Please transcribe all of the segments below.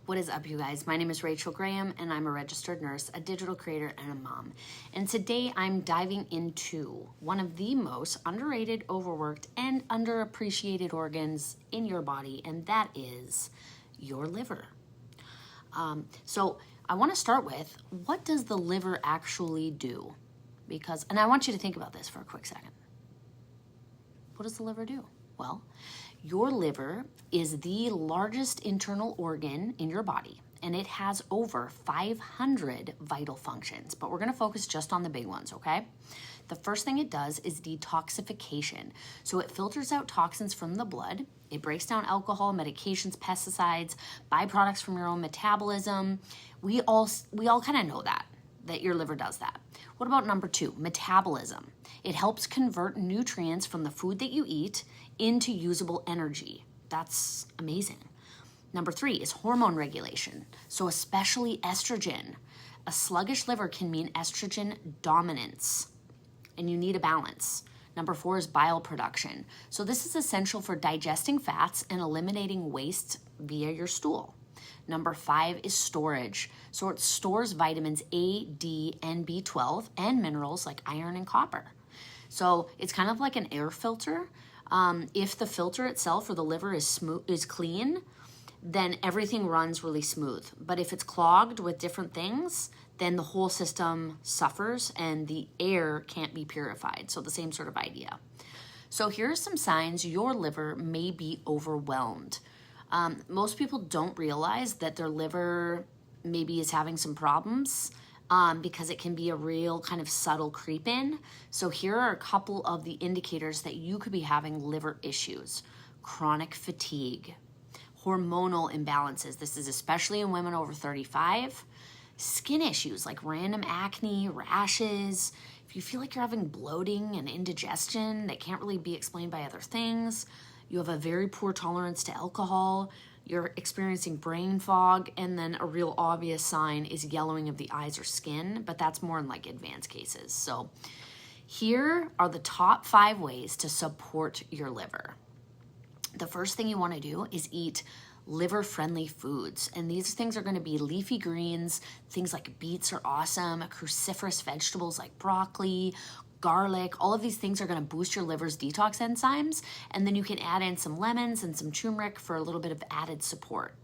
What is up, you guys? My name is Rachel Graham, and I'm a registered nurse, a digital creator, and a mom. And today I'm diving into one of the most underrated, overworked, and underappreciated organs in your body, and that is your liver. So I want to start with, what does the liver actually do? And I want you to think about this for a quick second. What does the liver do? Well, your liver is the largest internal organ in your body, and it has over 500 vital functions, but we're going to focus just on the big ones, okay? The first thing it does is detoxification. So it filters out toxins from the blood. It breaks down alcohol, medications, pesticides, byproducts from your own metabolism. We all kind of know that your liver does that. What about number 2, metabolism? It helps convert nutrients from the food that you eat into usable energy. That's amazing. Number 3 is hormone regulation. So especially estrogen. A sluggish liver can mean estrogen dominance, and you need a balance. Number 4 is bile production. So this is essential for digesting fats and eliminating waste via your stool. Number 5 is storage. So it stores vitamins A, D, and B12 and minerals like iron and copper. So it's kind of like an air filter. If the filter itself or the liver is clean, then everything runs really smooth. But if it's clogged with different things, then the whole system suffers and the air can't be purified. So the same sort of idea. So here are some signs your liver may be overwhelmed. Most people don't realize that their liver maybe is having some problems because it can be a real kind of subtle creep in. So here are a couple of the indicators that you could be having liver issues. Chronic fatigue, hormonal imbalances. This is especially in women over 35. Skin issues like random acne, rashes. If you feel like you're having bloating and indigestion that can't really be explained by other things. You have a very poor tolerance to alcohol, you're experiencing brain fog, and then a real obvious sign is yellowing of the eyes or skin, but that's more in like advanced cases. So here are the top 5 ways to support your liver. The first thing you want to do is eat liver-friendly foods, and these things are going to be leafy greens. Things like beets are awesome, cruciferous vegetables like broccoli, garlic. All of these things are going to boost your liver's detox enzymes, and then you can add in some lemons and some turmeric for a little bit of added support.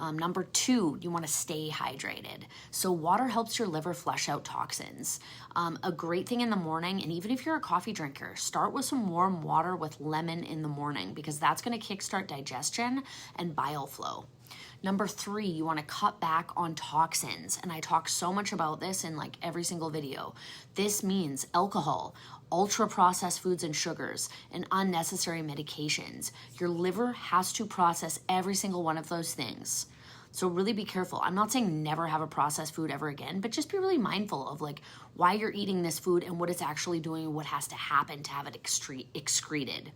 Number 2, you want to stay hydrated. So water helps your liver flush out toxins. A great thing in the morning, and even if you're a coffee drinker, start with some warm water with lemon in the morning because that's going to kickstart digestion and bile flow. Number 3, you want to cut back on toxins. And I talk so much about this in like every single video. This means alcohol, ultra-processed foods and sugars, and unnecessary medications. Your liver has to process every single one of those things. So really be careful. I'm not saying never have a processed food ever again, but just be really mindful of like why you're eating this food and what it's actually doing and what has to happen to have it excreted.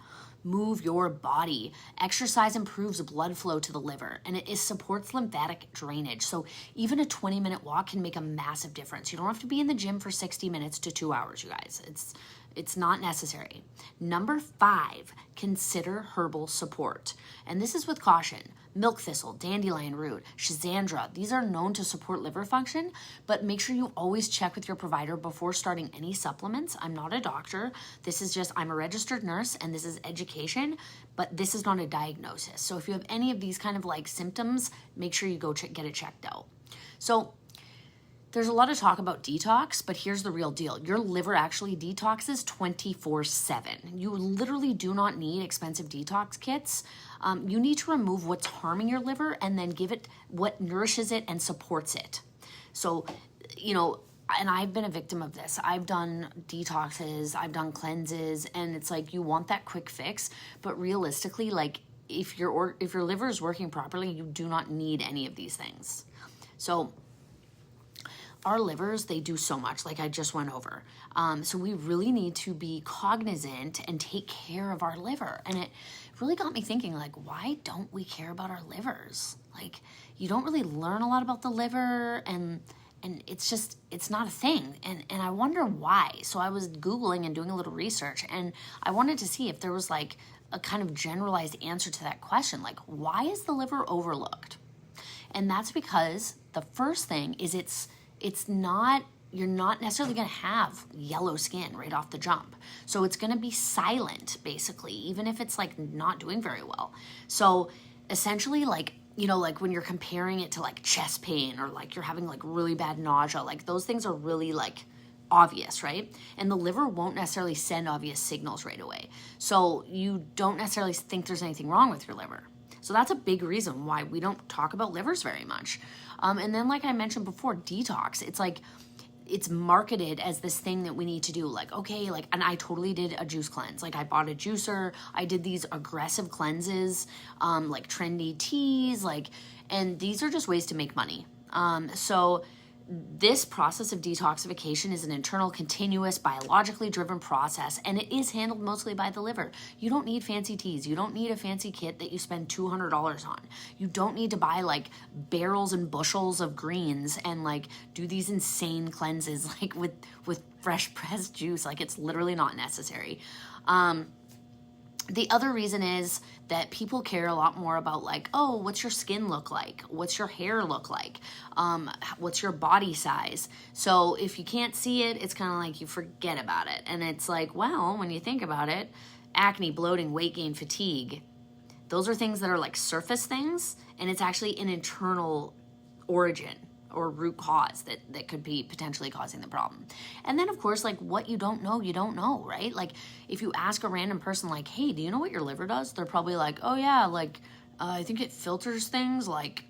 Move your body. Exercise improves blood flow to the liver, and it supports lymphatic drainage. So even a 20-minute walk can make a massive difference. You don't have to be in the gym for 60 minutes to 2 hours, you guys. It's not necessary. Number 5, consider herbal support. And this is with caution. Milk thistle, dandelion root, schizandra, these are known to support liver function, but make sure you always check with your provider before starting any supplements. I'm not a doctor. This is just, I'm a registered nurse and this is education, but this is not a diagnosis. So if you have any of these kind of like symptoms, make sure you go get it checked out. So there's a lot of talk about detox, but here's the real deal. Your liver actually detoxes 24/7. You literally do not need expensive detox kits. You need to remove what's harming your liver and then give it what nourishes it and supports it. So, and I've been a victim of this. I've done detoxes, I've done cleanses, and it's like you want that quick fix, but realistically, like if your liver is working properly, you do not need any of these things. So our livers, they do so much, like I just went over. So we really need to be cognizant and take care of our liver. And it really got me thinking, like, why don't we care about our livers? Like, you don't really learn a lot about the liver, and it's not a thing. And I wonder why. So I was Googling and doing a little research, and I wanted to see if there was like a kind of generalized answer to that question. Like, why is the liver overlooked? And that's because the first thing is you're not necessarily going to have yellow skin right off the jump. So it's going to be silent, basically, even if it's like not doing very well. So essentially, like, you know, like when you're comparing it to like chest pain or like you're having like really bad nausea, like those things are really like obvious, right? And the liver won't necessarily send obvious signals right away. So you don't necessarily think there's anything wrong with your liver. So that's a big reason why we don't talk about livers very much. And then, like I mentioned before, detox, it's like, it's marketed as this thing that we need to do. Like, okay, like, and I totally did a juice cleanse. Like I bought a juicer, I did these aggressive cleanses, like trendy teas, like, and these are just ways to make money. So this process of detoxification is an internal, continuous, biologically driven process, and it is handled mostly by the liver. You don't need fancy teas. You don't need a fancy kit that you spend $200 on. You don't need to buy like barrels and bushels of greens and like do these insane cleanses like with fresh pressed juice. Like, it's literally not necessary. The other reason is that people care a lot more about like, oh, what's your skin look like? What's your hair look like? What's your body size? So if you can't see it, it's kind of like you forget about it. And it's like, well, when you think about it, acne, bloating, weight gain, fatigue, those are things that are like surface things, and it's actually an internal origin or root cause that could be potentially causing the problem. And then, of course, like what you don't know, right? Like if you ask a random person like, hey, do you know what your liver does? They're probably like, oh yeah, like I think it filters things like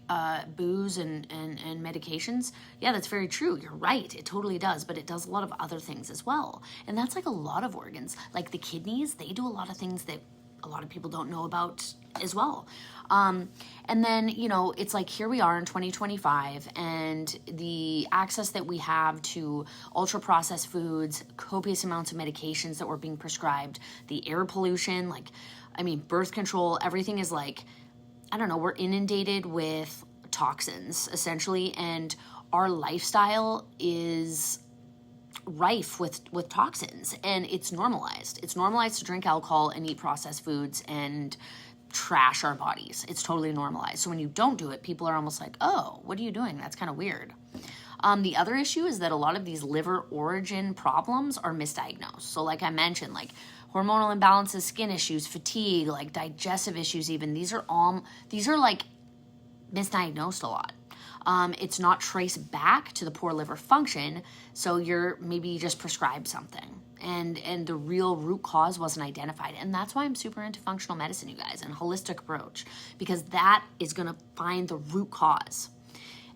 booze and medications. Yeah, that's very true. You're right. It totally does. But it does a lot of other things as well. And that's like a lot of organs. Like the kidneys, they do a lot of things that a lot of people don't know about as well. And then, you know, it's like here we are in 2025, and the access that we have to ultra processed foods, copious amounts of medications that were being prescribed, the air pollution, like, I mean, birth control, everything is like, I don't know, we're inundated with toxins essentially, and our lifestyle is rife with toxins, and it's normalized. It's normalized to drink alcohol and eat processed foods and trash our bodies. It's totally normalized. So when you don't do it, people are almost like, oh, what are you doing? That's kind of weird. The other issue is that a lot of these liver origin problems are misdiagnosed. So like I mentioned, like hormonal imbalances, skin issues, fatigue, like digestive issues even, these are like misdiagnosed a lot. It's not traced back to the poor liver function, so you're maybe just prescribed something, and the real root cause wasn't identified. And that's why I'm super into functional medicine, you guys, and holistic approach, because that is going to find the root cause.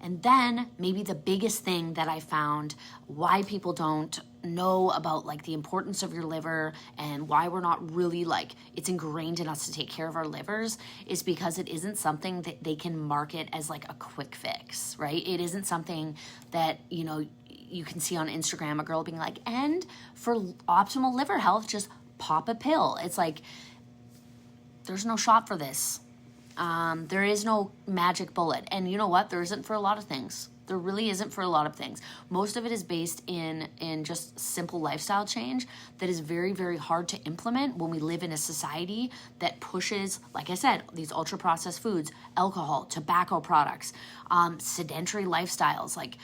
And then maybe the biggest thing that I found why people don't know about like the importance of your liver and why we're not really like it's ingrained in us to take care of our livers is because it isn't something that they can market as like a quick fix, right? It isn't something that, you know, you can see on Instagram a girl being like, and for optimal liver health, just pop a pill. It's like, there's no shot for this. There is no magic bullet. And you know what? There isn't for a lot of things. There really isn't for a lot of things. Most of it is based in just simple lifestyle change that is very, very hard to implement when we live in a society that pushes, like I said, these ultra-processed foods, alcohol, tobacco products, sedentary lifestyles, like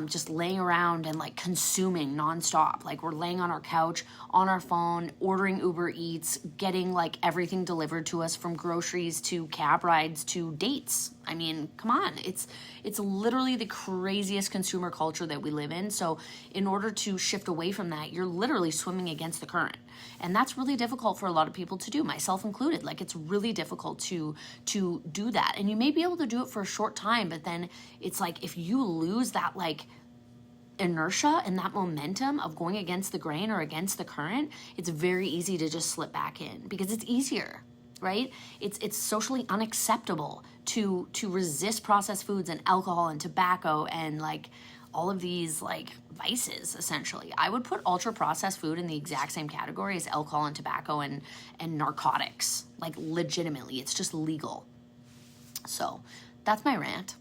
just laying around and like consuming nonstop. Like we're laying on our couch, on our phone, ordering Uber Eats, getting like everything delivered to us from groceries to cab rides to dates. I mean, come on. It's literally the craziest consumer culture that we live in. So in order to shift away from that, you're literally swimming against the current. And that's really difficult for a lot of people to do, myself included. Like it's really difficult to do that. And you may be able to do it for a short time, but then it's like if you lose that like inertia and that momentum of going against the grain or against the current, it's very easy to just slip back in because it's easier, right? It's socially unacceptable to resist processed foods and alcohol and tobacco and like all of these like vices. Essentially, I would put ultra processed food in the exact same category as alcohol and tobacco and narcotics. Like legitimately, it's just legal. So that's my rant.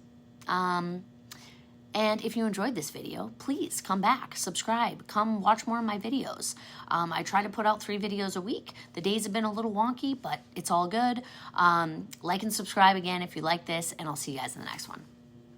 And if you enjoyed this video, please come back, subscribe, come watch more of my videos. I try to put out 3 videos a week. The days have been a little wonky, but it's all good. Like and subscribe again if you like this, and I'll see you guys in the next one.